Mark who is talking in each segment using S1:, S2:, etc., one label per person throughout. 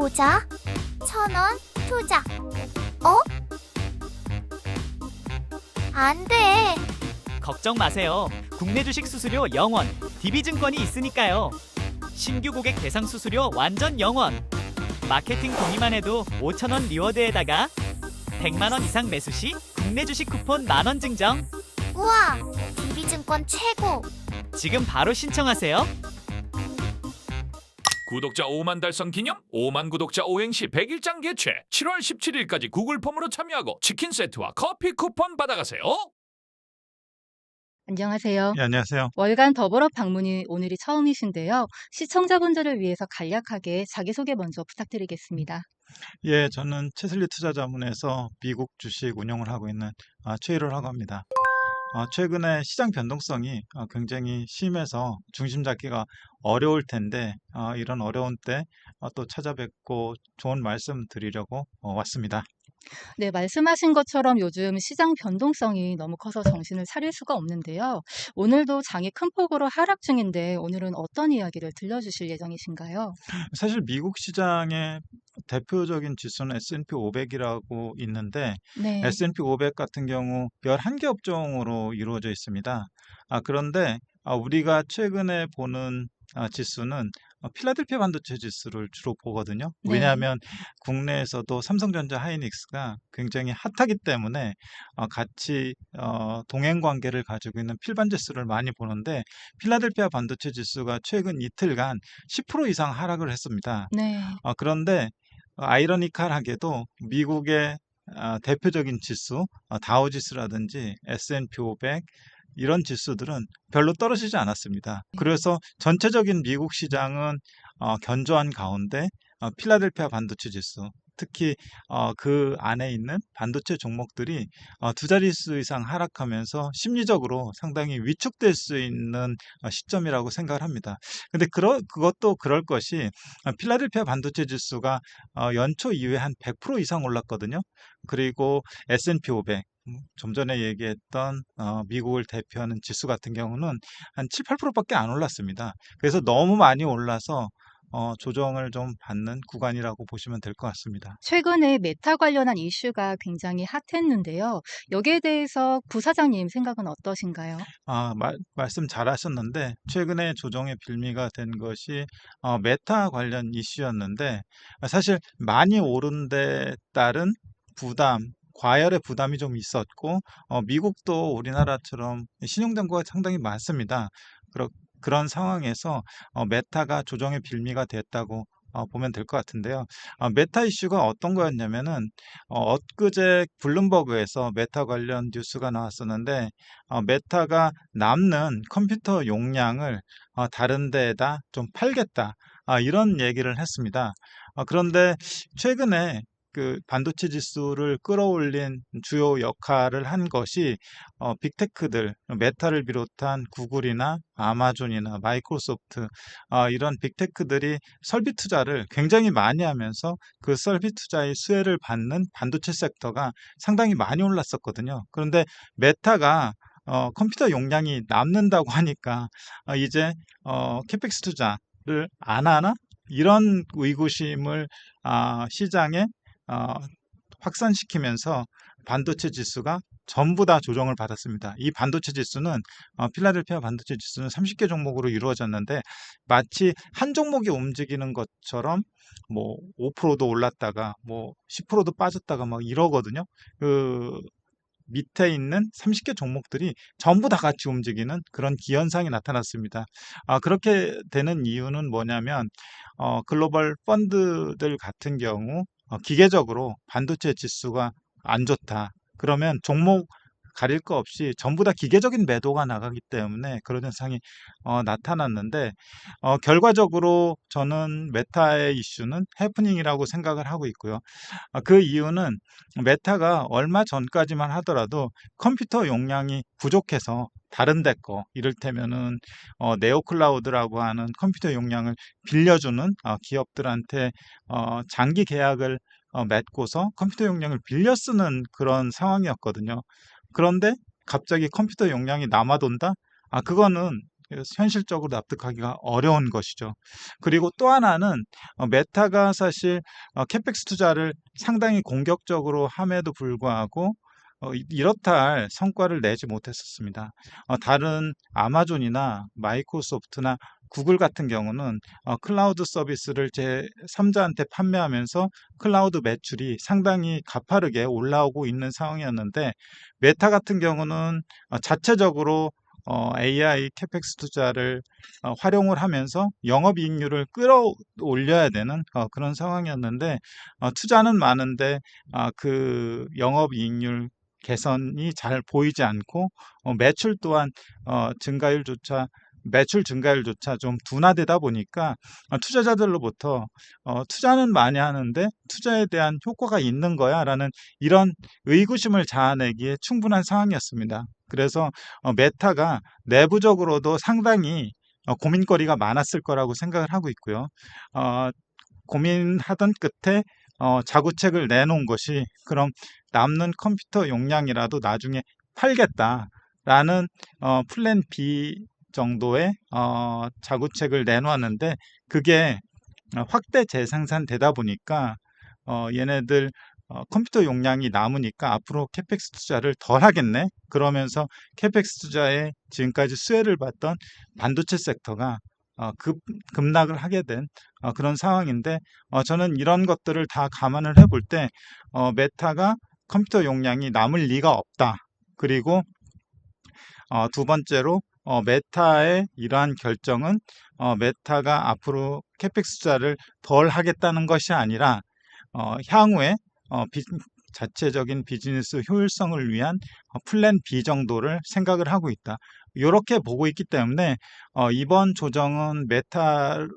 S1: 보자. 1,000원 투자. 어? 안 돼.
S2: 걱정 마세요. 국내 주식 수수료 0원, DB증권이 있으니까요. 신규 고객 대상 수수료 완전 0원. 마케팅 동의만 해도 5,000원 리워드에다가 100만 원 이상 매수 시 국내 주식 쿠폰 만원 증정.
S1: 우와, DB증권 최고.
S2: 지금 바로 신청하세요.
S3: 구독자 5만 달성 기념 5만 구독자 오행시 100일장 개최 7월 17일까지 구글 폼으로 참여하고 치킨 세트와 커피 쿠폰 받아가세요.
S4: 안녕하세요.
S5: 예, 안녕하세요.
S4: 월간 더불어 방문이 오늘이 처음이신데요. 시청자분들을 위해서 간략하게 자기소개 먼저 부탁드리겠습니다.
S5: 예, 저는 채슬리 투자자문에서 미국 주식 운영을 하고 있는 최일호라고 합니다. 최근에 시장 변동성이 굉장히 심해서 중심 잡기가 어려울 텐데 이런 어려운 때 또 찾아뵙고 좋은 말씀 드리려고 왔습니다.
S4: 네, 말씀하신 것처럼 요즘 시장 변동성이 너무 커서 정신을 차릴 수가 없는데요. 오늘도 장이 큰 폭으로 하락 중인데 오늘은 어떤 이야기를 들려주실 예정이신가요?
S5: 사실 미국 시장의 대표적인 지수는 S&P 500이라고 있는데
S4: 네,
S5: S&P 500 같은 경우 11개 업종으로 이루어져 있습니다. 그런데 우리가 최근에 보는 지수는 필라델피아 반도체 지수를 주로 보거든요.
S4: 네,
S5: 왜냐하면 국내에서도 삼성전자 하이닉스가 굉장히 핫하기 때문에 같이 동행 관계를 가지고 있는 필반 지수를 많이 보는데 필라델피아 반도체 지수가 최근 이틀간 10% 이상 하락을 했습니다.
S4: 네.
S5: 그런데 아이러니컬하게도 미국의 대표적인 지수, 다우지수라든지 S&P 500 이런 지수들은 별로 떨어지지 않았습니다. 그래서 전체적인 미국 시장은 견조한 가운데 필라델피아 반도체 지수, 특히 그 안에 있는 반도체 종목들이 두 자릿수 이상 하락하면서 심리적으로 상당히 위축될 수 있는 시점이라고 생각을 합니다. 근데 그것도 그럴 것이 필라델피아 반도체 지수가 연초 이후에 한 100% 이상 올랐거든요. 그리고 S&P 500 좀 전에 얘기했던 미국을 대표하는 지수 같은 경우는 한 7, 8%밖에 안 올랐습니다. 그래서 너무 많이 올라서 조정을 좀 받는 구간이라고 보시면 될 것 같습니다.
S4: 최근에 메타 관련한 이슈가 굉장히 핫했는데요. 여기에 대해서 부사장님 생각은 어떠신가요?
S5: 말씀 잘하셨는데 최근에 조정의 빌미가 된 것이 메타 관련 이슈였는데 사실 많이 오른 데 따른 부담, 과열의 부담이 좀 있었고 미국도 우리나라처럼 신용등급가 상당히 많습니다. 그런 상황에서 메타가 조정의 빌미가 됐다고 보면 될 것 같은데요. 메타 이슈가 어떤 거였냐면은 엊그제 블룸버그에서 메타 관련 뉴스가 나왔었는데 메타가 남는 컴퓨터 용량을 다른 데에다 좀 팔겠다. 이런 얘기를 했습니다. 그런데 최근에 그 반도체 지수를 끌어올린 주요 역할을 한 것이 빅테크들, 메타를 비롯한 구글이나 아마존이나 마이크로소프트 이런 빅테크들이 설비 투자를 굉장히 많이 하면서 그 설비 투자의 수혜를 받는 반도체 섹터가 상당히 많이 올랐었거든요. 그런데 메타가 컴퓨터 용량이 남는다고 하니까 이제 캐펙스 투자를 안 하나? 이런 의구심을 시장에 확산시키면서 반도체 지수가 전부 다 조정을 받았습니다. 이 반도체 지수는 필라델피아 반도체 지수는 30개 종목으로 이루어졌는데 마치 한 종목이 움직이는 것처럼 뭐 5%도 올랐다가 뭐 10%도 빠졌다가 막 이러거든요. 그 밑에 있는 30개 종목들이 전부 다 같이 움직이는 그런 기현상이 나타났습니다. 그렇게 되는 이유는 뭐냐면 글로벌 펀드들 같은 경우 기계적으로 반도체 지수가 안 좋다. 그러면 종목 가릴 거 없이 전부 다 기계적인 매도가 나가기 때문에 그런 현상이 나타났는데 결과적으로 저는 메타의 이슈는 해프닝이라고 생각을 하고 있고요. 그 이유는 메타가 얼마 전까지만 하더라도 컴퓨터 용량이 부족해서 다른 데 거, 이를테면은 네오클라우드라고 하는 컴퓨터 용량을 빌려주는 기업들한테 장기 계약을 맺고서 컴퓨터 용량을 빌려 쓰는 그런 상황이었거든요. 그런데 갑자기 컴퓨터 용량이 남아돈다? 그거는 현실적으로 납득하기가 어려운 것이죠. 그리고 또 하나는 메타가 사실 캐펙스 투자를 상당히 공격적으로 함에도 불구하고 이렇다 할 성과를 내지 못했었습니다. 다른 아마존이나 마이크로소프트나 구글 같은 경우는 클라우드 서비스를 제3자한테 판매하면서 클라우드 매출이 상당히 가파르게 올라오고 있는 상황이었는데, 메타 같은 경우는 자체적으로 AI 캐펙스 투자를 활용을 하면서 영업이익률을 끌어올려야 되는 그런 상황이었는데, 투자는 많은데 그 영업이익률 개선이 잘 보이지 않고 매출 또한 매출 증가율조차 좀 둔화되다 보니까 투자자들로부터 투자는 많이 하는데 투자에 대한 효과가 있는 거야 라는 이런 의구심을 자아내기에 충분한 상황이었습니다. 그래서 메타가 내부적으로도 상당히 고민거리가 많았을 거라고 생각을 하고 있고요. 고민하던 끝에 자구책을 내놓은 것이, 그럼 남는 컴퓨터 용량이라도 나중에 팔겠다라는 플랜 B 정도의 자구책을 내놓았는데, 그게 확대 재생산되다 보니까 얘네들 컴퓨터 용량이 남으니까 앞으로 캐펙스 투자를 덜 하겠네, 그러면서 캐펙스 투자에 지금까지 수혜를 받던 반도체 섹터가 급락을 하게 된 그런 상황인데, 저는 이런 것들을 다 감안을 해볼 때 메타가 컴퓨터 용량이 남을 리가 없다. 그리고 두 번째로 메타의 이러한 결정은 메타가 앞으로 캐펙스 투자를 덜 하겠다는 것이 아니라 향후에 자체적인 비즈니스 효율성을 위한 플랜 B 정도를 생각을 하고 있다. 이렇게 보고 있기 때문에 이번 조정은 메타를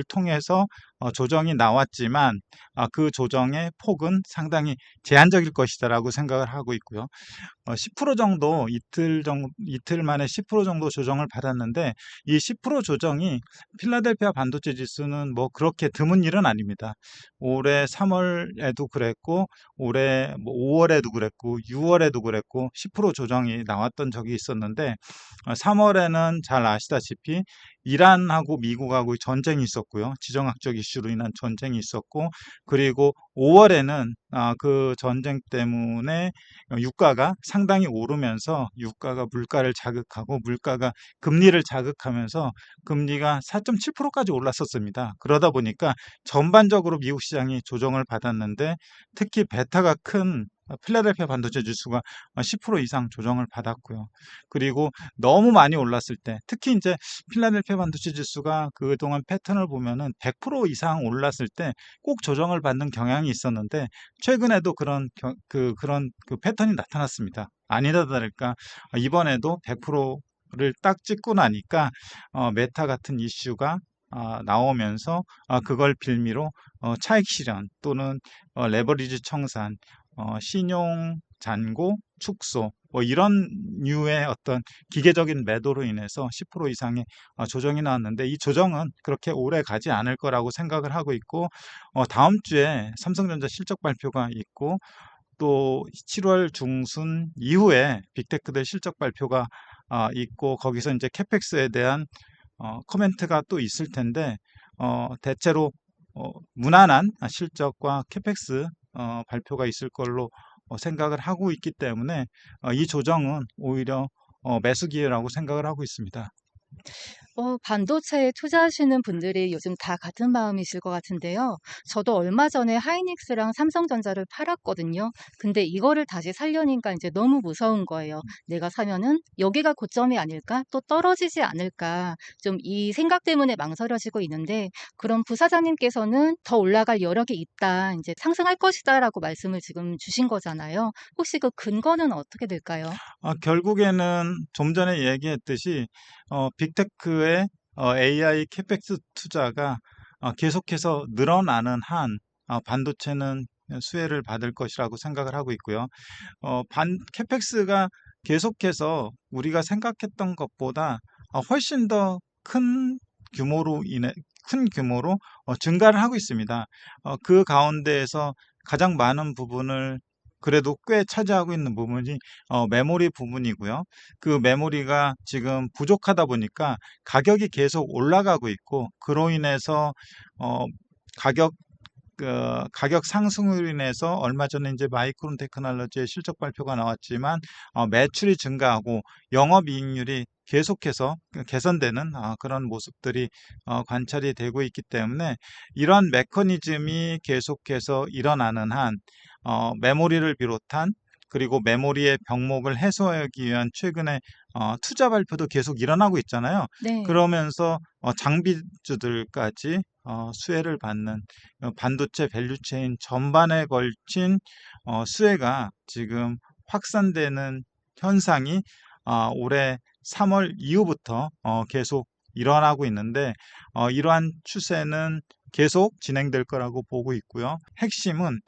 S5: 통해서 조정이 나왔지만 그 조정의 폭은 상당히 제한적일 것이다라고 생각을 하고 있고요. 10% 정도 이틀 만에 10% 정도 조정을 받았는데, 이 10% 조정이 필라델피아 반도체 지수는 뭐 그렇게 드문 일은 아닙니다. 올해 3월에도 그랬고, 올해 5월에도 그랬고, 6월에도 그랬고 10% 조정이 나왔던 적이 있었는데, 3월에는 잘 아시다시피 이란하고 미국하고 전쟁이 있었고요. 지정학적 이슈로 인한 전쟁이 있었고, 그리고 5월에는 그 전쟁 때문에 유가가 상당히 오르면서 유가가 물가를 자극하고 물가가 금리를 자극하면서 금리가 4.7%까지 올랐었습니다. 그러다 보니까 전반적으로 미국 시장이 조정을 받았는데, 특히 베타가 큰 필라델피아 반도체 지수가 10% 이상 조정을 받았고요. 그리고 너무 많이 올랐을 때, 특히 이제 필라델피아 반도체 지수가 그동안 패턴을 보면은 100% 이상 올랐을 때 꼭 조정을 받는 경향이 있었는데, 최근에도 그런 패턴이 나타났습니다. 아니다 다를까 이번에도 100%를 딱 찍고 나니까 메타 같은 이슈가 나오면서 그걸 빌미로 차익 실현 또는 레버리지 청산, 신용 잔고 축소, 뭐 이런 류의 어떤 기계적인 매도로 인해서 10% 이상의 조정이 나왔는데, 이 조정은 그렇게 오래 가지 않을 거라고 생각을 하고 있고, 다음 주에 삼성전자 실적 발표가 있고, 또 7월 중순 이후에 빅테크들 실적 발표가 있고, 거기서 이제 캐펙스에 대한 코멘트가 또 있을 텐데, 대체로 무난한 실적과 캐펙스 발표가 있을 걸로 생각을 하고 있기 때문에 이 조정은 오히려 매수 기회라고 생각을 하고 있습니다.
S4: 반도체에 투자하시는 분들이 요즘 다 같은 마음이실 것 같은데요. 저도 얼마 전에 하이닉스랑 삼성전자를 팔았거든요. 근데 이거를 다시 살려니까 이제 너무 무서운 거예요. 내가 사면은 여기가 고점이 아닐까? 또 떨어지지 않을까? 좀 이 생각 때문에 망설여지고 있는데, 그럼 부사장님께서는 더 올라갈 여력이 있다, 이제 상승할 것이다라고 말씀을 지금 주신 거잖아요. 혹시 그 근거는 어떻게 될까요?
S5: 결국에는 좀 전에 얘기했듯이 빅테크의 AI 캐펙스 투자가 계속해서 늘어나는 한 반도체는 수혜를 받을 것이라고 생각을 하고 있고요. 캐펙스가 계속해서 우리가 생각했던 것보다 훨씬 더 큰 규모로 증가를 하고 있습니다. 그 가운데에서 가장 많은 부분을 그래도 꽤 차지하고 있는 부분이 메모리 부분이고요. 그 메모리가 지금 부족하다 보니까 가격이 계속 올라가고 있고, 그로 인해서 어, 가격 가격 상승으로 인해서 얼마 전에 이제 마이크론 테크놀로지의 실적 발표가 나왔지만 매출이 증가하고 영업이익률이 계속해서 개선되는 그런 모습들이 관찰이 되고 있기 때문에, 이러한 메커니즘이 계속해서 일어나는 한 메모리를 비롯한, 그리고 메모리의 병목을 해소하기 위한 최근에 투자 발표도 계속 일어나고 있잖아요.
S4: 네.
S5: 그러면서 장비주들까지 수혜를 받는 반도체 밸류체인 전반에 걸친 수혜가 지금 확산되는 현상이 올해 3월 이후부터 계속 일어나고 있는데, 이러한 추세는 계속 진행될 거라고 보고 있고요. 핵심은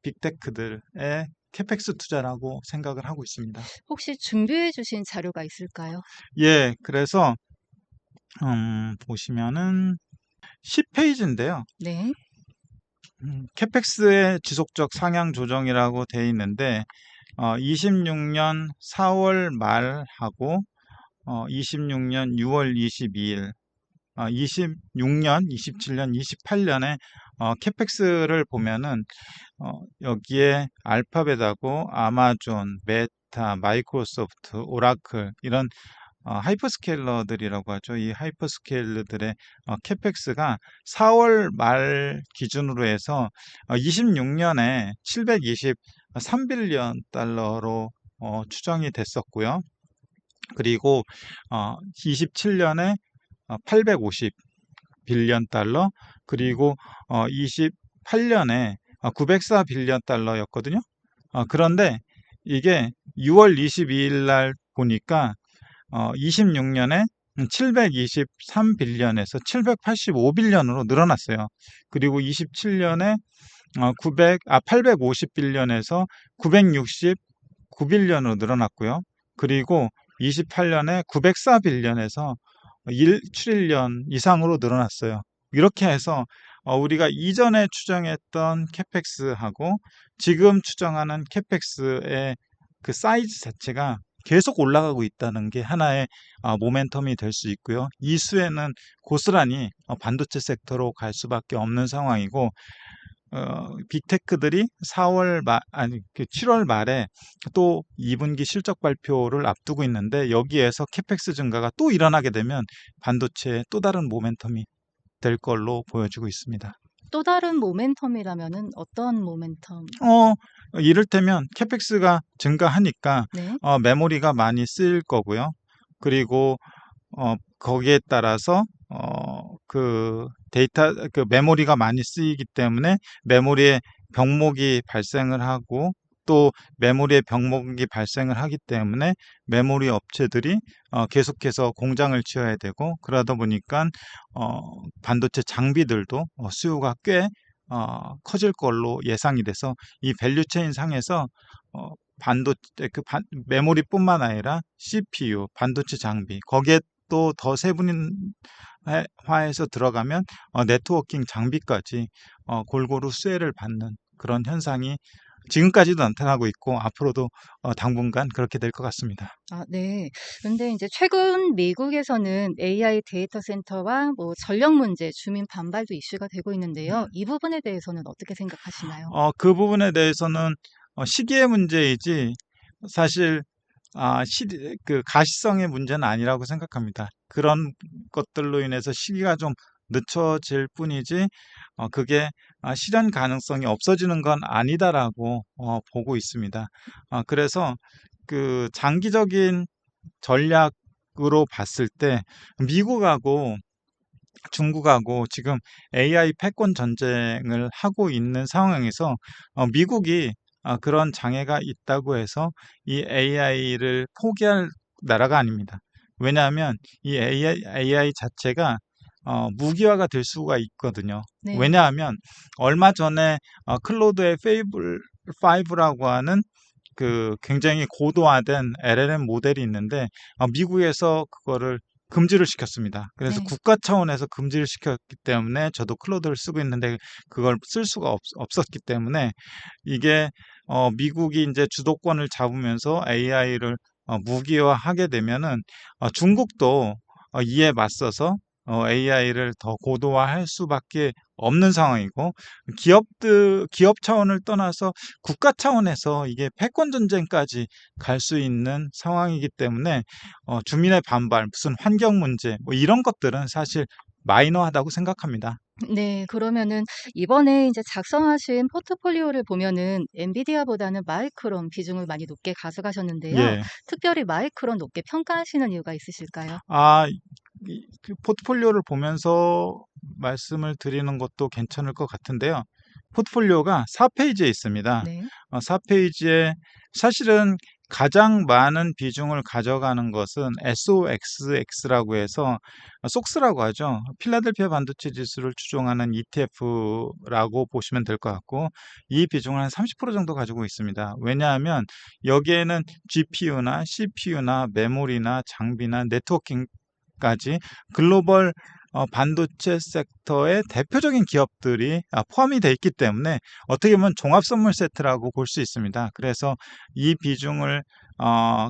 S5: 빅테크들의 캐펙스 투자라고 생각을 하고 있습니다.
S4: 혹시 준비해 주신 자료가 있을까요?
S5: 예, 그래서 보시면은 10페이지인데요.
S4: 네.
S5: 캐펙스의 지속적 상향 조정이라고 돼 있는데, 26년 4월 말하고 26년 6월 22일, 26년, 27년, 28년에 캐펙스를 보면은 여기에 알파벳하고 아마존, 메타, 마이크로소프트, 오라클, 이런 하이퍼스케일러들이라고 하죠. 이 하이퍼스케일러들의 캐펙스가 4월 말 기준으로 해서 26년에 723빌리언 달러로 추정이 됐었고요. 그리고 27년에 850 빌리언 달러, 그리고 28년에 904 빌리언 달러였거든요. 그런데 이게 6월 22일 날 보니까 26년에 723 빌리언에서 785 빌리언으로 늘어났어요. 그리고 27년에 850 빌리언에서 969 빌리언으로 늘어났고요. 그리고 28년에 904 빌리언에서 1트릴리언 이상으로 늘어났어요. 이렇게 해서 우리가 이전에 추정했던 캐펙스하고 지금 추정하는 캐펙스의 그 사이즈 자체가 계속 올라가고 있다는 게 하나의 모멘텀이 될 수 있고요. 이 수혜는 고스란히 반도체 섹터로 갈 수밖에 없는 상황이고, 빅테크들이 7월 말에 또 2분기 실적 발표를 앞두고 있는데, 여기에서 캐펙스 증가가 또 일어나게 되면 반도체의 또 다른 모멘텀이 될 걸로 보여지고 있습니다.
S4: 또 다른 모멘텀이라면은 어떤 모멘텀?
S5: 이를테면 캐펙스가 증가하니까
S4: 네.
S5: 메모리가 많이 쓰일 거고요. 그리고 거기에 따라서 그 메모리가 많이 쓰이기 때문에 메모리에 병목이 발생을 하고, 또 메모리에 병목이 발생을 하기 때문에 메모리 업체들이 계속해서 공장을 지어야 되고, 그러다 보니까 반도체 장비들도 수요가 꽤 커질 걸로 예상이 돼서, 이 밸류체인 상에서 반도체 메모리뿐만 아니라 CPU, 반도체 장비, 거기에 또 더 세분화해서 들어가면 네트워킹 장비까지 골고루 수혜를 받는 그런 현상이 지금까지도 나타나고 있고, 앞으로도 당분간 그렇게 될 것 같습니다.
S4: 네. 근데 이제 최근 미국에서는 AI 데이터 센터와 뭐 전력 문제, 주민 반발도 이슈가 되고 있는데요. 이 부분에 대해서는 어떻게 생각하시나요?
S5: 그 부분에 대해서는 시기의 문제이지, 사실 그 가시성의 문제는 아니라고 생각합니다. 그런 것들로 인해서 시기가 좀 늦춰질 뿐이지, 그게 실현 가능성이 없어지는 건 아니다라고 보고 있습니다. 그래서 그 장기적인 전략으로 봤을 때 미국하고 중국하고 지금 AI 패권 전쟁을 하고 있는 상황에서 미국이 그런 장애가 있다고 해서 이 AI를 포기할 나라가 아닙니다. 왜냐하면 이 AI 자체가 무기화가 될 수가 있거든요.
S4: 네.
S5: 왜냐하면 얼마 전에 클로드의 페이블 5라고 하는 그 굉장히 고도화된 LLM 모델이 있는데, 미국에서 그거를 금지를 시켰습니다. 그래서
S4: 네.
S5: 국가 차원에서 금지를 시켰기 때문에 저도 클로드를 쓰고 있는데 그걸 쓸 수가 없었기 때문에 이게 미국이 이제 주도권을 잡으면서 AI를 무기화하게 되면은 중국도 이에 맞서서 AI를 더 고도화할 수밖에 없는 상황이고 기업 차원을 떠나서 국가 차원에서 이게 패권 전쟁까지 갈 수 있는 상황이기 때문에 주민의 반발, 무슨 환경 문제 뭐 이런 것들은 사실 마이너하다고 생각합니다.
S4: 네. 그러면은 이번에 이제 작성하신 포트폴리오를 보면은 엔비디아보다는 마이크론 비중을 많이 높게 가져가셨는데요.
S5: 예.
S4: 특별히 마이크론 높게 평가하시는 이유가 있으실까요?
S5: 그 포트폴리오를 보면서 말씀을 드리는 것도 괜찮을 것 같은데요. 포트폴리오가 4페이지에 있습니다.
S4: 네.
S5: 4페이지에 사실은 가장 많은 비중을 가져가는 것은 SOXX라고 해서 속스라고 하죠. 필라델피아 반도체 지수를 추종하는 ETF라고 보시면 될 것 같고 이 비중을 한 30% 정도 가지고 있습니다. 왜냐하면 여기에는 GPU나 CPU나 메모리나 장비나 네트워킹까지 글로벌 반도체 섹터의 대표적인 기업들이 포함이 되어 있기 때문에 어떻게 보면 종합 선물 세트라고 볼 수 있습니다. 그래서 이 비중을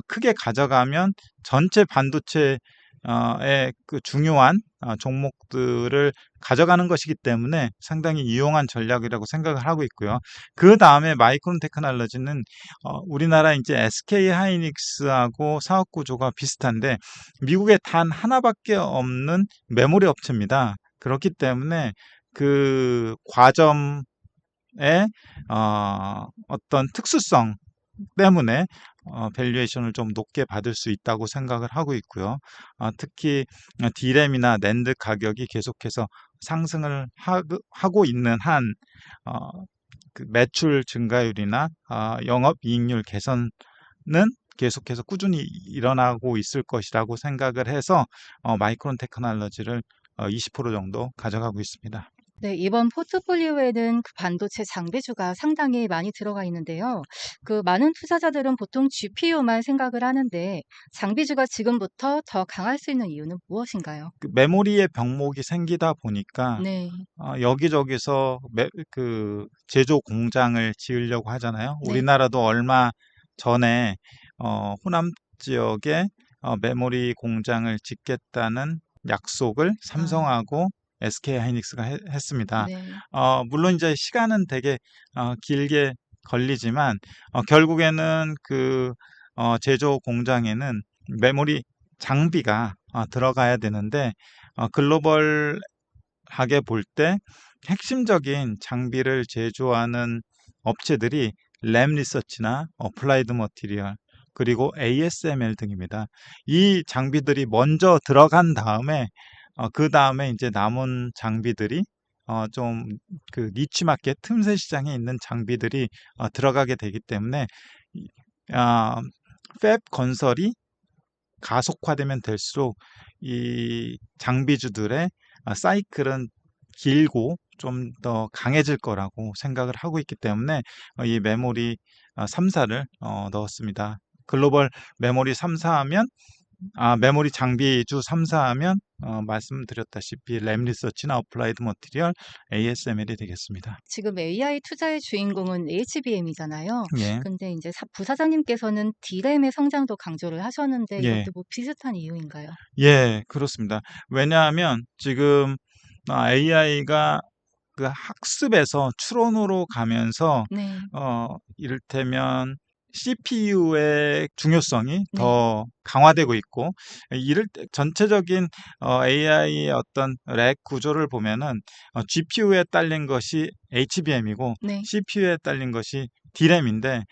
S5: 크게 가져가면 전체 반도체의 그 중요한 종목들을 가져가는 것이기 때문에 상당히 유용한 전략이라고 생각을 하고 있고요. 그 다음에 마이크론 테크놀로지는 우리나라 이제 SK 하이닉스하고 사업 구조가 비슷한데 미국에 단 하나밖에 없는 메모리 업체입니다. 그렇기 때문에 그 과점의 어떤 특수성 때문에 밸류에이션을 좀 높게 받을 수 있다고 생각을 하고 있고요. 특히 D램이나 낸드 가격이 계속해서 상승을 하고 있는 한 그 매출 증가율이나 영업이익률 개선은 계속해서 꾸준히 일어나고 있을 것이라고 생각을 해서 마이크론 테크놀로지를 20% 정도 가져가고 있습니다.
S4: 네. 이번 포트폴리오에는 그 반도체 장비주가 상당히 많이 들어가 있는데요. 그 많은 투자자들은 보통 GPU만 생각을 하는데 장비주가 지금부터 더 강할 수 있는 이유는 무엇인가요?
S5: 그 메모리의 병목이 생기다 보니까
S4: 네.
S5: 여기저기서 그 제조 공장을 지으려고 하잖아요.
S4: 네.
S5: 우리나라도 얼마 전에 호남 지역에 메모리 공장을 짓겠다는 약속을
S4: 아.
S5: 삼성하고 SK 하이닉스가 했습니다.
S4: 네.
S5: 물론 이제 시간은 되게 길게 걸리지만 결국에는 그 제조 공장에는 메모리 장비가 들어가야 되는데 글로벌하게 볼 때 핵심적인 장비를 제조하는 업체들이 램 리서치나 어플라이드 머티리얼 그리고 ASML 등입니다. 이 장비들이 먼저 들어간 다음에 그 다음에 이제 남은 장비들이 좀 그 니치 마켓 틈새 시장에 있는 장비들이 들어가게 되기 때문에 팹 건설이 가속화되면 될수록 이 장비주들의 사이클은 길고 좀 더 강해질 거라고 생각을 하고 있기 때문에 이 메모리 3사를 넣었습니다. 글로벌 메모리 3사 하면 메모리 장비주 3사 하면 말씀드렸다시피 램 리서치나 어플라이드 머티리얼, ASML이 되겠습니다.
S4: 지금 AI 투자의 주인공은 HBM이잖아요.
S5: 예.
S4: 근데 이제 부사장님께서는 D램의 성장도 강조를 하셨는데
S5: 예.
S4: 이것도 뭐 비슷한 이유인가요?
S5: 예, 그렇습니다. 왜냐하면 지금 AI가 그 학습에서 추론으로 가면서
S4: 네.
S5: 이를테면 CPU의 중요성이
S4: 네.
S5: 더 강화되고 있고 이럴 때 전체적인 AI의 어떤 렉 구조를 보면은 GPU에 딸린 것이 HBM이고
S4: 네.
S5: CPU에 딸린 것이 D램인데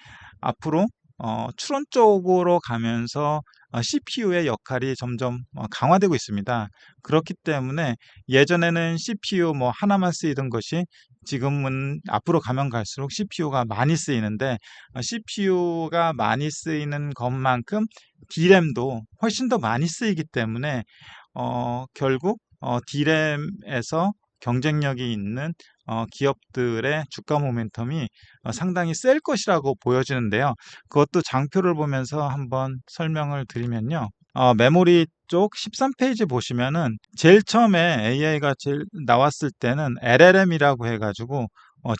S5: 앞으로 추론 쪽으로 가면서 CPU의 역할이 점점 강화되고 있습니다. 그렇기 때문에 예전에는 CPU 뭐 하나만 쓰이던 것이 지금은 앞으로 가면 갈수록 CPU가 많이 쓰이는데 CPU가 많이 쓰이는 것만큼 D램도 훨씬 더 많이 쓰이기 때문에 결국 D램에서 경쟁력이 있는 기업들의 주가 모멘텀이 상당히 셀 것이라고 보여지는데요. 그것도 장표를 보면서 한번 설명을 드리면요. 메모리 쪽 13페이지 보시면은 제일 처음에 AI가 제일 나왔을 때는 LLM이라고 해가지고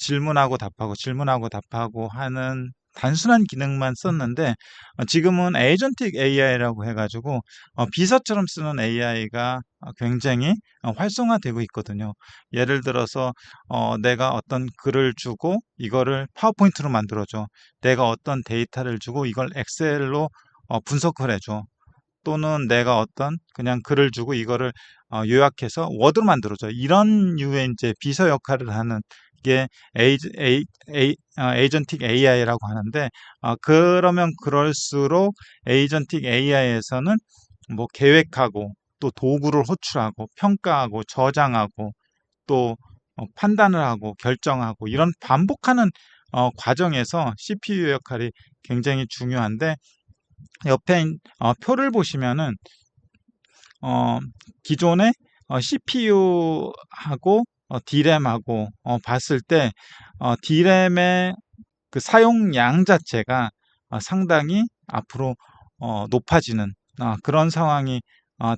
S5: 질문하고 답하고 하는 단순한 기능만 썼는데 지금은 에이전틱 AI라고 해가지고 비서처럼 쓰는 AI가 굉장히 활성화되고 있거든요. 예를 들어서 내가 어떤 글을 주고 이거를 파워포인트로 만들어줘. 내가 어떤 데이터를 주고 이걸 엑셀로 분석을 해줘. 또는 내가 어떤 그냥 글을 주고 이거를 요약해서 워드로 만들어줘. 이런 류의 이제 비서 역할을 하는 게 에이전틱 AI라고 하는데 그러면 그럴수록 에이전틱 AI에서는 뭐 계획하고 또 도구를 호출하고 평가하고 저장하고 또 판단을 하고 결정하고 이런 반복하는 과정에서 CPU 역할이 굉장히 중요한데 옆에 표를 보시면은 기존의 CPU하고 D램하고 봤을 때 D램의 그 사용량 자체가 상당히 앞으로 높아지는 그런 상황이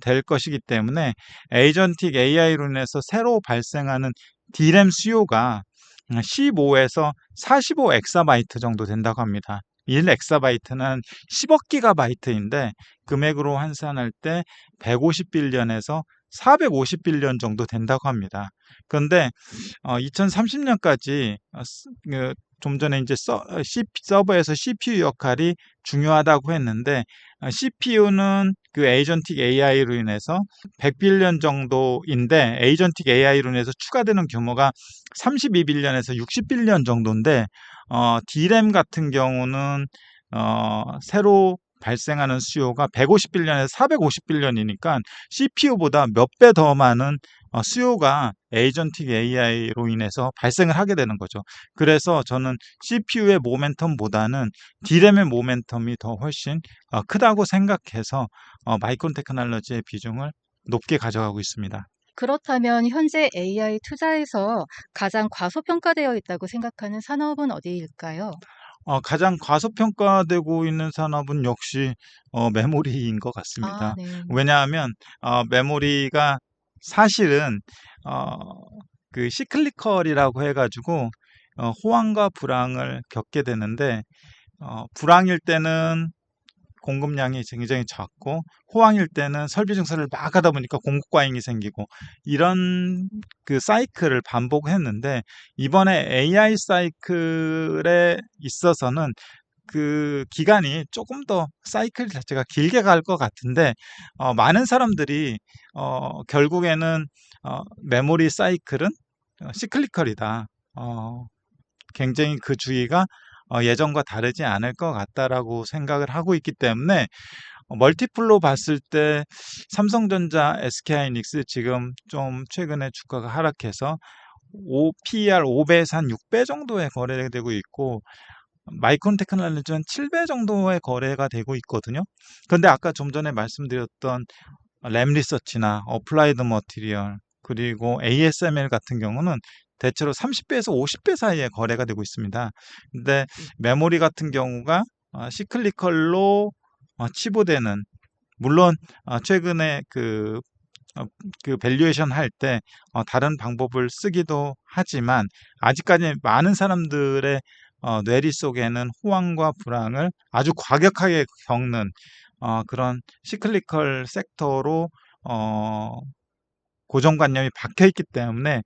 S5: 될 것이기 때문에 에이전틱 AI로 인해서 새로 발생하는 D램 수요가 15에서 45 엑사바이트 정도 된다고 합니다. 1 엑사바이트는 10억 기가바이트인데 금액으로 환산할 때 150빌리언에서 450빌리언 정도 된다고 합니다. 그런데 2030년까지 좀 전에 이제 서버에서 CPU 역할이 중요하다고 했는데 CPU는 그 에이전틱 AI로 인해서 100빌리언 정도인데 에이전틱 AI로 인해서 추가되는 규모가 32빌리언에서 60빌리언 정도인데 D램 같은 경우는 새로 발생하는 수요가 150빌리언에서 450빌리언이니까 CPU보다 몇 배 더 많은 수요가 에이전틱 AI로 인해서 발생을 하게 되는 거죠. 그래서 저는 CPU의 모멘텀보다는 D램의 모멘텀이 더 훨씬 크다고 생각해서 마이크론 테크놀로지의 비중을 높게 가져가고 있습니다.
S4: 그렇다면 현재 AI 투자에서 가장 과소평가되어 있다고 생각하는 산업은 어디일까요?
S5: 가장 과소평가되고 있는 산업은 역시 메모리인 것 같습니다.
S4: 네.
S5: 왜냐하면 메모리가 사실은 그 시클리컬이라고 해가지고 호황과 불황을 겪게 되는데 불황일 때는 공급량이 굉장히 작고 호황일 때는 설비 증설을 막 하다 보니까 공급 과잉이 생기고 이런 그 사이클을 반복했는데 이번에 AI 사이클에 있어서는 그 기간이 조금 더 사이클 자체가 길게 갈 것 같은데 많은 사람들이 결국에는 메모리 사이클은 시클리컬이다. 굉장히 그 주의가 예전과 다르지 않을 것 같다라고 생각을 하고 있기 때문에 멀티플로 봤을 때 삼성전자, SK하이닉스 지금 좀 최근에 주가가 하락해서 PER 5배에서 한 6배 정도에 거래되고 있고 마이크론 테크놀로지는 7배 정도의 거래가 되고 있거든요. 그런데 아까 좀 전에 말씀드렸던 램리서치나 어플라이드 머티리얼 그리고 ASML 같은 경우는 대체로 30배에서 50배 사이에 거래가 되고 있습니다. 근데 메모리 같은 경우가 시클리컬로 치부되는 물론 최근에 그 밸류에이션 할 때 다른 방법을 쓰기도 하지만 아직까지 많은 사람들의 뇌리 속에는 호황과 불황을 아주 과격하게 겪는 그런 시클리컬 섹터로 고정관념이 박혀 있기 때문에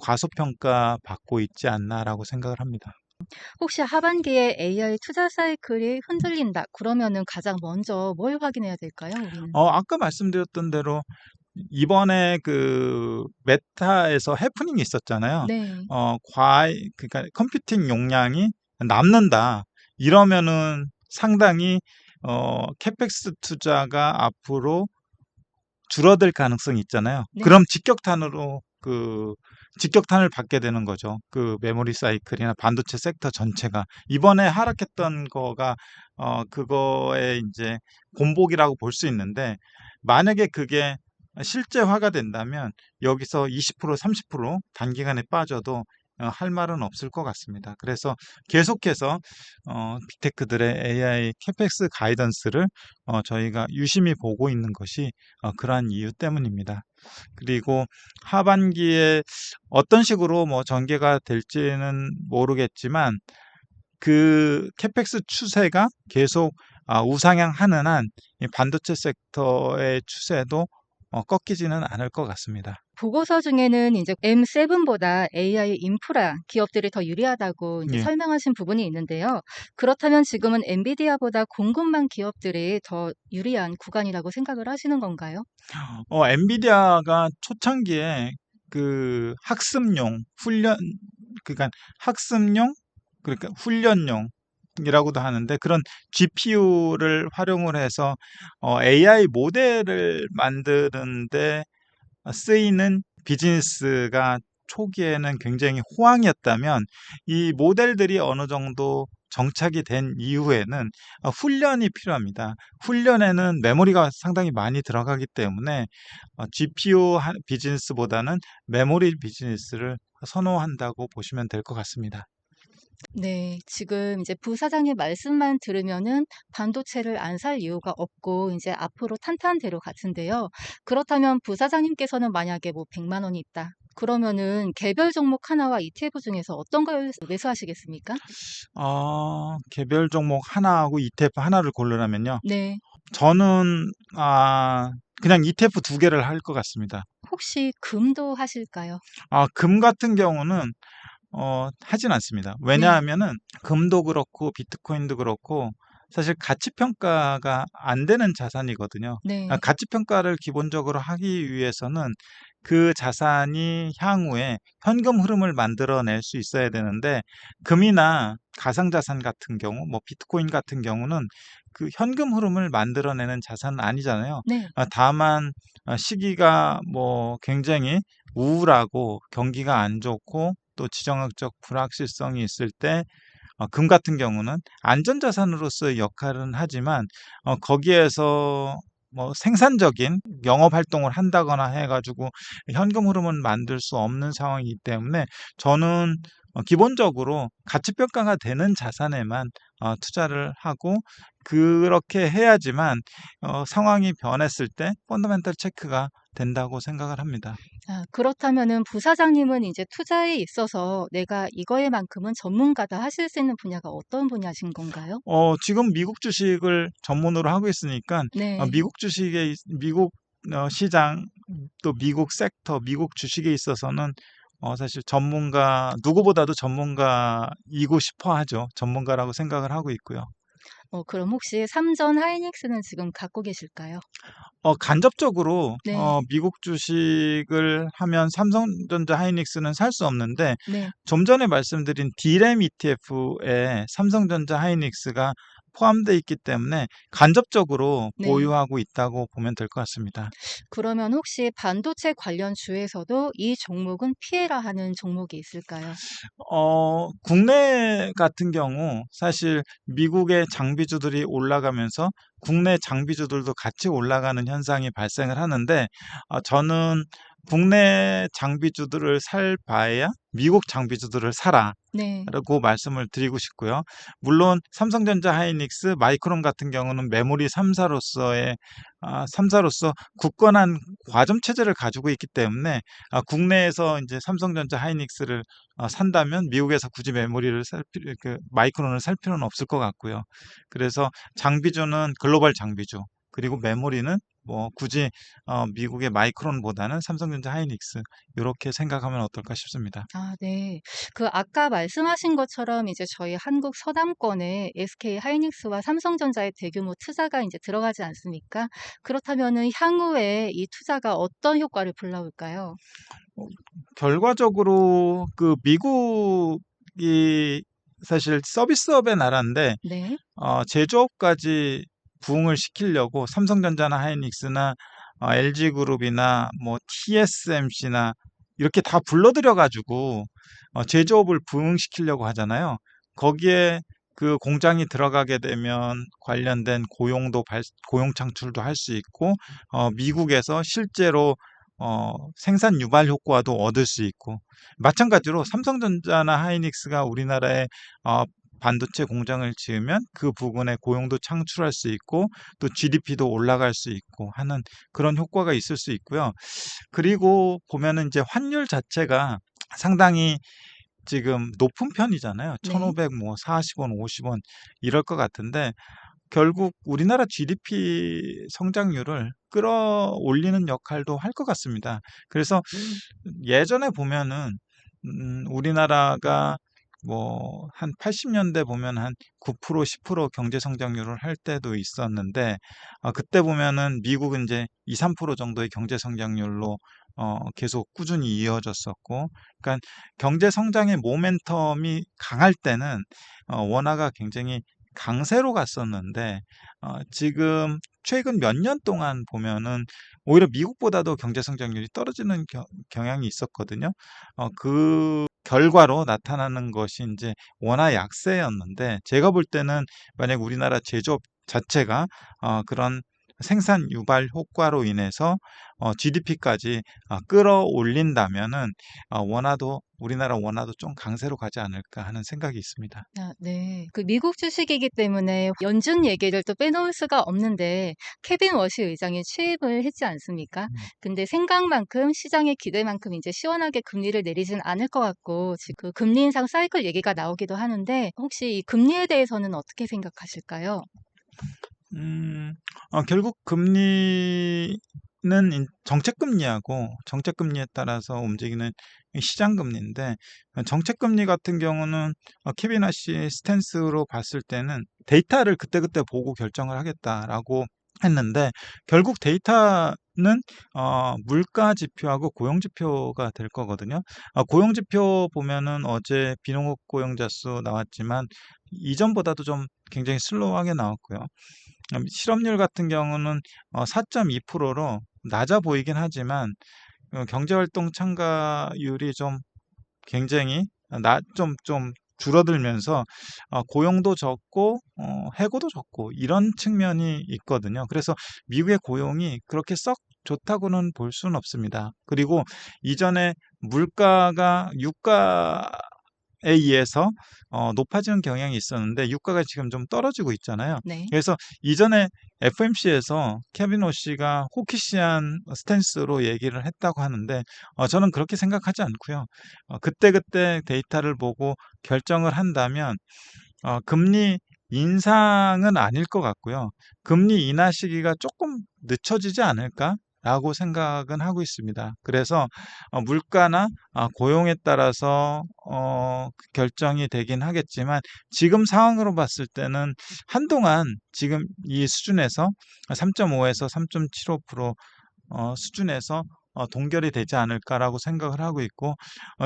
S5: 과소평가 받고 있지 않나라고 생각을 합니다.
S4: 혹시 하반기에 AI 투자 사이클이 흔들린다. 그러면은 가장 먼저 뭘 확인해야 될까요, 우리는?
S5: 아까 말씀드렸던 대로 이번에 그 메타에서 해프닝이 있었잖아요.
S4: 네.
S5: 그러니까 컴퓨팅 용량이 남는다. 이러면은 상당히 캐펙스 투자가 앞으로 줄어들 가능성이 있잖아요.
S4: 네.
S5: 그럼 직격탄을 받게 되는 거죠. 그 메모리 사이클이나 반도체 섹터 전체가 이번에 하락했던 거가 그거의 이제 본보기라고 볼 수 있는데 만약에 그게 실제화가 된다면 여기서 20% 30% 단기간에 빠져도 할 말은 없을 것 같습니다. 그래서 계속해서 빅테크들의 AI 캐펙스 가이던스를 저희가 유심히 보고 있는 것이 그러한 이유 때문입니다. 그리고 하반기에 어떤 식으로 뭐 전개가 될지는 모르겠지만 그 캐펙스 추세가 계속 우상향하는 한 이 반도체 섹터의 추세도 꺾이지는 않을 것 같습니다.
S4: 보고서 중에는 이제 M7보다 AI 인프라 기업들이 더 유리하다고 이제
S5: 예.
S4: 설명하신 부분이 있는데요. 그렇다면 지금은 엔비디아보다 공급망 기업들이 더 유리한 구간이라고 생각을 하시는 건가요?
S5: 엔비디아가 초창기에 그 학습용 그러니까 학습용 그러니까 훈련용이라고도 하는데 그런 GPU를 활용을 해서 AI 모델을 만드는데 쓰이는 비즈니스가 초기에는 굉장히 호황이었다면 이 모델들이 어느 정도 정착이 된 이후에는 훈련이 필요합니다. 훈련에는 메모리가 상당히 많이 들어가기 때문에 GPU 비즈니스보다는 메모리 비즈니스를 선호한다고 보시면 될 것 같습니다.
S4: 네, 지금 이제 부사장의 말씀만 들으면은 반도체를 안 살 이유가 없고 이제 앞으로 탄탄대로 같은데요. 그렇다면 부사장님께서는 만약에 뭐 100만 원이 있다. 그러면은 개별 종목 하나와 ETF 중에서 어떤 걸 매수하시겠습니까?
S5: 개별 종목 하나하고 ETF 하나를 고르라면요.
S4: 네.
S5: 저는 그냥 ETF 두 개를 할 것 같습니다.
S4: 혹시 금도 하실까요?
S5: 금 같은 경우는 하진 않습니다.
S4: 네.
S5: 왜냐하면은 금도 그렇고 비트코인도 그렇고 사실 가치 평가가 안 되는 자산이거든요.
S4: 네.
S5: 가치 평가를 기본적으로 하기 위해서는 그 자산이 향후에 현금 흐름을 만들어낼 수 있어야 되는데 금이나 가상자산 같은 경우, 뭐 비트코인 같은 경우는 그 현금 흐름을 만들어내는 자산은 아니잖아요.
S4: 네.
S5: 다만 시기가 뭐 굉장히 우울하고 경기가 안 좋고 또 지정학적 불확실성이 있을 때 금 같은 경우는 안전자산으로서의 역할은 하지만 거기에서 뭐 생산적인 영업 활동을 한다거나 해가지고 현금 흐름은 만들 수 없는 상황이기 때문에 저는 기본적으로 가치평가가 되는 자산에만 투자를 하고 그렇게 해야지만 상황이 변했을 때 펀더멘털 체크가 된다고 생각을 합니다.
S4: 그렇다면은 부사장님은 이제 투자에 있어서 내가 이거에만큼은 전문가다 하실 수 있는 분야가 어떤 분야신 건가요?
S5: 지금 미국 주식을 전문으로 하고 있으니까
S4: 네.
S5: 미국 시장 또 미국 섹터, 미국 주식에 있어서는 사실 누구보다도 전문가이고 싶어 하죠. 전문가라고 생각을 하고 있고요.
S4: 그럼 혹시 삼전 하이닉스는 지금 갖고 계실까요?
S5: 간접적으로
S4: 네.
S5: 미국 주식을 하면 삼성전자 하이닉스는 살 수 없는데
S4: 네.
S5: 좀 전에 말씀드린 D램 ETF에 삼성전자 하이닉스가 포함되어 있기 때문에 간접적으로
S4: 네.
S5: 보유하고 있다고 보면 될 것 같습니다.
S4: 그러면 혹시 반도체 관련 주에서도 이 종목은 피해라 하는 종목이 있을까요?
S5: 국내 같은 경우 사실 미국의 장비주들이 올라가면서 국내 장비주들도 같이 올라가는 현상이 발생을 하는데 저는 국내 장비주들을 살 바에야 미국 장비주들을 사라.
S4: 네.
S5: 라고 말씀을 드리고 싶고요. 물론 삼성전자 하이닉스, 마이크론 같은 경우는 메모리 3사로서 굳건한 과점 체제를 가지고 있기 때문에 국내에서 이제 삼성전자 하이닉스를 산다면 미국에서 굳이 마이크론을 살 필요는 없을 것 같고요. 그래서 장비주는 글로벌 장비주, 그리고 메모리는 뭐 굳이 미국의 마이크론보다는 삼성전자 하이닉스 이렇게 생각하면 어떨까 싶습니다.
S4: 네. 아까 말씀하신 것처럼 이제 저희 한국 서남권에 SK 하이닉스와 삼성전자의 대규모 투자가 이제 들어가지 않습니까? 그렇다면은 향후에 이 투자가 어떤 효과를 불러올까요?
S5: 결과적으로 그 미국이 사실 서비스업의 나라인데
S4: 네.
S5: 제조업까지 부흥을 시키려고 삼성전자나 하이닉스나 LG그룹이나 뭐 TSMC나 이렇게 다 불러들여 가지고 제조업을 부흥시키려고 하잖아요. 거기에 그 공장이 들어가게 되면 관련된 고용 창출도 할 수 있고, 미국에서 실제로 생산 유발 효과도 얻을 수 있고, 마찬가지로 삼성전자나 하이닉스가 우리나라에 어, 반도체 공장을 지으면 그 부분에 고용도 창출할 수 있고, 또 GDP도 올라갈 수 있고 하는 그런 효과가 있을 수 있고요. 그리고 보면은 이제 환율 자체가 상당히 지금 높은 편이잖아요.
S4: 네.
S5: 1,500, 뭐 40원, 50원 이럴 것 같은데, 결국 우리나라 GDP 성장률을 끌어올리는 역할도 할 것 같습니다. 그래서 예전에 보면은 우리나라가 뭐 한 80년대 보면 한 9%, 10% 경제 성장률을 할 때도 있었는데, 그때 보면은 미국은 이제 2, 3% 정도의 경제 성장률로 계속 꾸준히 이어졌었고, 그러니까 경제 성장의 모멘텀이 강할 때는 원화가 굉장히 강세로 갔었는데, 지금 최근 몇 년 동안 보면은 오히려 미국보다도 경제 성장률이 떨어지는 경향이 있었거든요. 그 결과로 나타나는 것이 이제 원화 약세였는데, 제가 볼 때는 만약 우리나라 제조업 자체가 그런 생산 유발 효과로 인해서 GDP까지 끌어올린다면은 우리나라 원화도 좀 강세로 가지 않을까 하는 생각이 있습니다.
S4: 아, 네. 그 미국 주식이기 때문에 연준 얘기를 또 빼놓을 수가 없는데 케빈 워시 의장이 취임을 했지 않습니까? 근데 생각만큼 시장의 기대만큼 이제 시원하게 금리를 내리진 않을 것 같고 지금 금리 인상 사이클 얘기가 나오기도 하는데 혹시 이 금리에 대해서는 어떻게 생각하실까요?
S5: 결국 금리는 정책금리하고 정책금리에 따라서 움직이는 이 시장금리인데, 정책금리 같은 경우는 케빈 하시 스탠스로 봤을 때는 데이터를 그때그때 보고 결정을 하겠다라고 했는데, 결국 데이터는 물가 지표하고 고용 지표가 될 거거든요. 고용 지표 보면은 어제 비농업 고용자 수 나왔지만 이전보다도 좀 굉장히 슬로우하게 나왔고요. 실업률 같은 경우는 4.2%로 낮아 보이긴 하지만 경제활동 참가율이 좀 굉장히 좀 줄어들면서 고용도 적고 해고도 적고 이런 측면이 있거든요. 그래서 미국의 고용이 그렇게 썩 좋다고는 볼 수는 없습니다. 그리고 이전에 물가가 유가에 의해서 높아지는 경향이 있었는데, 유가가 지금 좀 떨어지고 있잖아요.
S4: 네.
S5: 그래서 이전에 FMC에서 케빈 오씨가 호키시한 스탠스로 얘기를 했다고 하는데, 저는 그렇게 생각하지 않고요. 그때그때 데이터를 보고 결정을 한다면 금리 인상은 아닐 것 같고요. 금리 인하 시기가 조금 늦춰지지 않을까라고 생각은 하고 있습니다. 그래서 물가나 고용에 따라서 결정이 되긴 하겠지만, 지금 상황으로 봤을 때는 한동안 지금 이 수준에서 3.5에서 3.75% 수준에서 동결이 되지 않을까라고 생각을 하고 있고,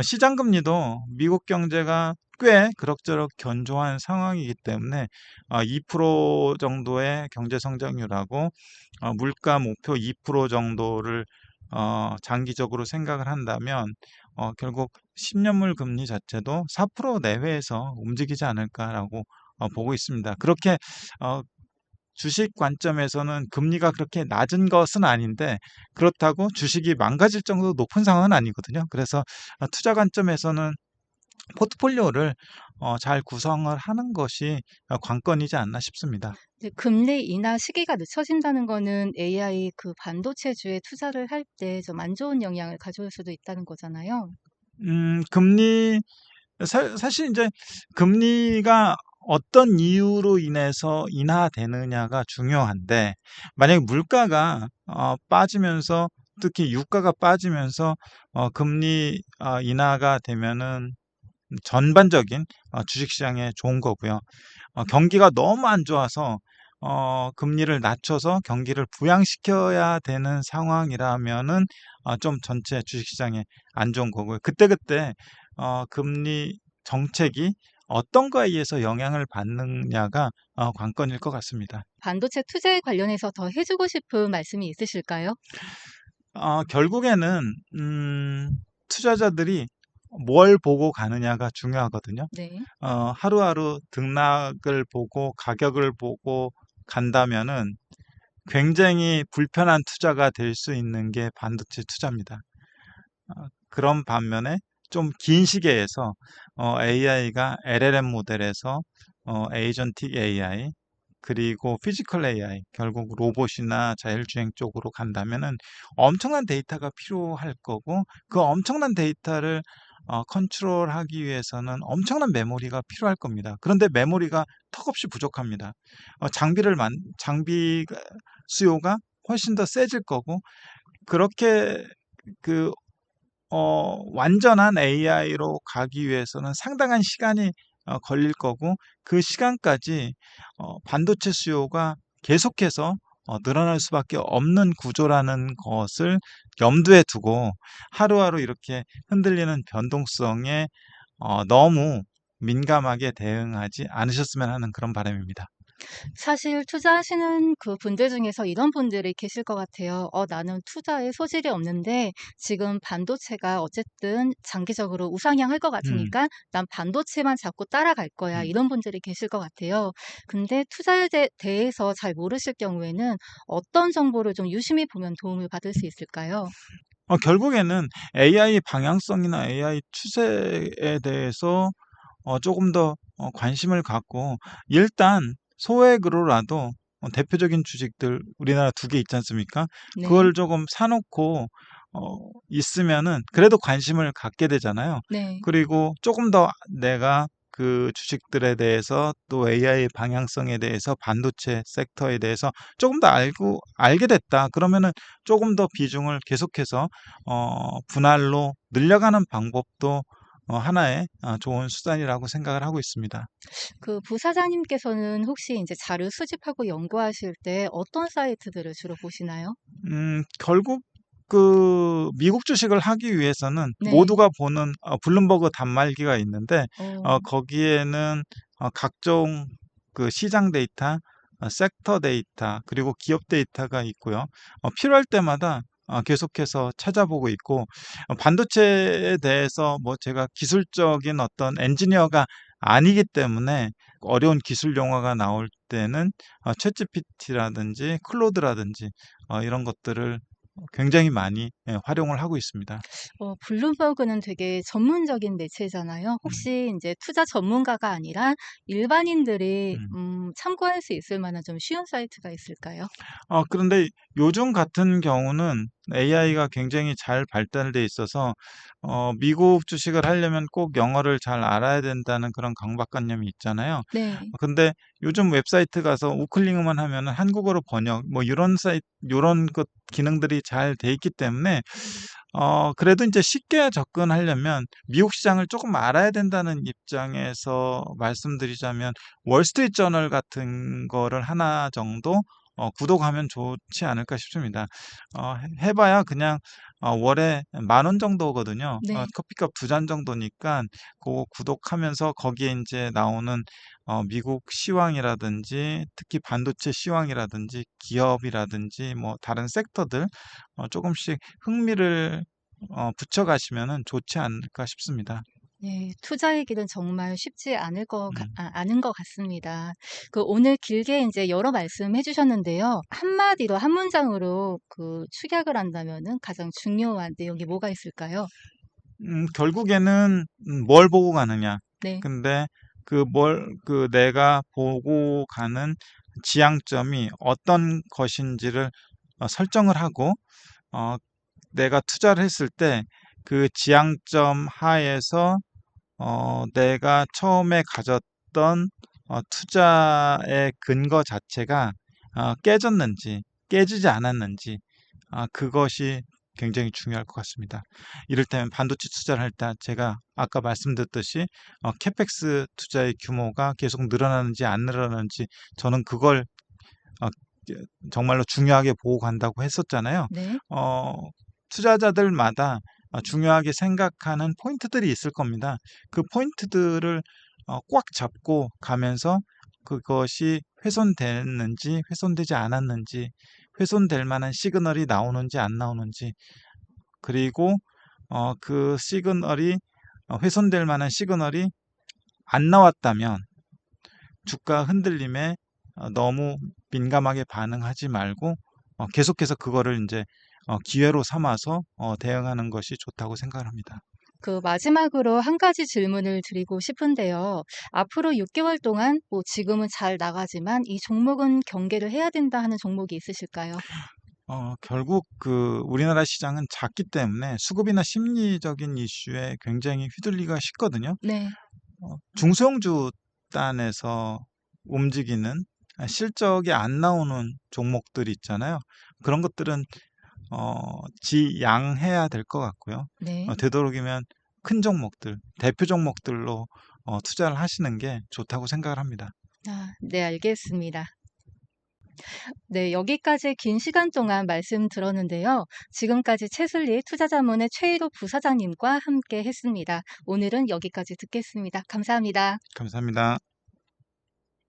S5: 시장 금리도 미국 경제가 꽤 그럭저럭 견조한 상황이기 때문에 2% 정도의 경제 성장률하고 물가 목표 2% 정도를 장기적으로 생각을 한다면 결국 10년물 금리 자체도 4% 내외에서 움직이지 않을까라고 보고 있습니다. 그렇게 주식 관점에서는 금리가 그렇게 낮은 것은 아닌데, 그렇다고 주식이 망가질 정도로 높은 상황은 아니거든요. 그래서 투자 관점에서는 포트폴리오를 잘 구성을 하는 것이 관건이지 않나 싶습니다.
S4: 이제 금리 인하 시기가 늦춰진다는 거는 AI 그 반도체주에 투자를 할 때 좀 안 좋은 영향을 가져올 수도 있다는 거잖아요.
S5: 금리 사실 이제 금리가 어떤 이유로 인해서 인하되느냐가 중요한데, 만약에 물가가 빠지면서, 특히 유가가 빠지면서 금리 인하가 되면은 전반적인 주식시장에 좋은 거고요. 경기가 너무 안 좋아서 금리를 낮춰서 경기를 부양시켜야 되는 상황이라면은 좀 전체 주식시장에 안 좋은 거고요. 그때그때 금리 정책이 어떤 거에 의해서 영향을 받느냐가 관건일 것 같습니다.
S4: 반도체 투자에 관련해서 더 해주고 싶은 말씀이 있으실까요?
S5: 결국에는 투자자들이 뭘 보고 가느냐가 중요하거든요.
S4: 네.
S5: 하루하루 등락을 보고 가격을 보고 간다면은 굉장히 불편한 투자가 될 수 있는 게 반도체 투자입니다. 그런 반면에 좀 긴 시계에서 AI가 LLM 모델에서 에이전틱 AI 그리고 피지컬 AI 결국 로봇이나 자율주행 쪽으로 간다면은 엄청난 데이터가 필요할 거고 그 엄청난 데이터를 컨트롤하기 위해서는 엄청난 메모리가 필요할 겁니다. 그런데 메모리가 턱없이 부족합니다. 장비 수요가 훨씬 더 세질 거고 그렇게 그 완전한 AI로 가기 위해서는 상당한 시간이 걸릴 거고 그 시간까지 반도체 수요가 계속해서 늘어날 수밖에 없는 구조라는 것을 염두에 두고 하루하루 이렇게 흔들리는 변동성에 너무 민감하게 대응하지 않으셨으면 하는 그런 바람입니다.
S4: 사실 투자하시는 그 분들 중에서 이런 분들이 계실 것 같아요. 나는 투자에 소질이 없는데 지금 반도체가 어쨌든 장기적으로 우상향할 것
S5: 음,
S4: 같으니까 난 반도체만 잡고 따라갈 거야.
S5: 음.
S4: 이런 분들이 계실 것 같아요. 근데 투자에 대해서 잘 모르실 경우에는 어떤 정보를 좀 유심히 보면 도움을 받을 수 있을까요?
S5: 결국에는 AI 방향성이나 AI 추세에 대해서 조금 더 관심을 갖고 일단 소액으로라도 대표적인 주식들 우리나라 두 개 있지 않습니까?
S4: 네.
S5: 그걸 조금 사 놓고 있으면은 그래도 관심을 갖게 되잖아요.
S4: 네.
S5: 그리고 조금 더 내가 그 주식들에 대해서 또 AI 방향성에 대해서 반도체 섹터에 대해서 조금 더 알게 됐다. 그러면은 조금 더 비중을 계속해서 분할로 늘려가는 방법도 하나의 좋은 수단이라고 생각을 하고 있습니다.
S4: 그 부사장님께서는 혹시 이제 자료 수집하고 연구하실 때 어떤 사이트들을 주로 보시나요?
S5: 결국 그 미국 주식을 하기 위해서는
S4: 네.
S5: 모두가 보는 블룸버그 단말기가 있는데
S4: 어.
S5: 거기에는 각종 그 시장 데이터, 섹터 데이터, 그리고 기업 데이터가 있고요. 필요할 때마다 계속해서 찾아보고 있고 반도체에 대해서 뭐 제가 기술적인 어떤 엔지니어가 아니기 때문에 어려운 기술 용어가 나올 때는 챗GPT라든지 클로드라든지 이런 것들을 굉장히 많이 활용을 하고 있습니다.
S4: 블룸버그는 되게 전문적인 매체잖아요.
S5: 음,
S4: 혹시 이제 투자 전문가가 아니라 일반인들이
S5: 음.
S4: 참고할 수 있을 만한 좀 쉬운 사이트가 있을까요?
S5: 그런데 요즘 같은 경우는 AI가 굉장히 잘 발달돼 있어서 미국 주식을 하려면 꼭 영어를 잘 알아야 된다는 그런 강박관념이 있잖아요.
S4: 네.
S5: 근데 요즘 웹사이트 가서 우클릭만 하면은 한국어로 번역 뭐 요런 요런 것 기능들이 잘 돼 있기 때문에 그래도 인제 쉽게 접근하려면 미국 시장을 쪼끔 알아야 된다는 입장에서 말씀드리자면 월스트리트 저널 같은 거를 하나 정도 구독하면 좋지 않을까 싶습니다. 해 봐야 그냥 월에 10,000원 정도거든요.
S4: 네.
S5: 커피값 2잔 정도니깐 고거 구독하면서 거기에 인제 나오는 미국 시황이라든지 특히 반도체 시황이라든지 기업이라든지 뭐 다른 섹터들 쪼금씩 흥미를 붙여가시면은 좋지 않을까 싶습니다.
S4: 네. 투자의 길은 정말 쉽지
S5: 음.
S4: 않은 것 같습니다. 오늘 길게 이제 여러 말씀해 주셨는데요. 한마디로 한 문장으로 축약을 한다면은 가장 중요한 내용이 뭐가 있을까요?
S5: 결국에는 뭘 보고 가느냐.
S4: 네.
S5: 근데 내가 보고 가는 지향점이 어떤 것인지를 설정을 하고 어 내가 투자를 했을 때 그 지향점 하에서 내가 처음에 가졌던 투자의 근거 자체가 깨졌는지 깨지지 않았는지 그것이 굉장히 중요할 것 같습니다. 이를테면 반도체 투자를 할 때 제가 아까 말씀드렸듯이 캐펙스 투자의 규모가 계속 늘어나는지 안 늘어나는지 저는 그걸 어 게 정말로 중요하게 보고 간다고 했었잖아요.
S4: 네.
S5: 어 투자자들마다 중요하게 생각하는 포인트들이 있을 겁니다. 그 포인트들을 꽉 잡고 가면서 그것이 훼손됐는지 훼손되지 않았는지 훼손될 만한 시그널이 나오는지 안 나오는지 그리고 그 시그널이 훼손될 만한 시그널이 안 나왔다면 주가 흔들림에 너무 민감하게 반응하지 말고 계속해서 그거를 이제 기회로 삼아서 대응하는 것이 좋다고 생각합니다.
S4: 그 마지막으로 한 가지 질문을 드리고 싶은데요. 앞으로 6개월 동안 뭐 지금은 잘 나가지만 이 종목은 경계를 해야 된다 하는 종목이 있으실까요?
S5: 결국 그 우리나라 시장은 작기 때문에 수급이나 심리적인 이슈에 굉장히 휘둘리기가 쉽거든요.
S4: 네.
S5: 중소형주 단에서 움직이는 실적이 안 나오는 종목들 있잖아요. 그런 것들은 지양해야 될 것 같고요.
S4: 네.
S5: 되도록이면 큰 종목들, 대표 종목들로 투자를 하시는 게 좋다고 생각을 합니다.
S4: 네, 알겠습니다. 네, 여기까지 긴 시간 동안 말씀 들었는데요. 지금까지 채슬리 투자자문의 최일호 부사장님과 함께 했습니다. 오늘은 여기까지 듣겠습니다. 감사합니다.
S5: 감사합니다.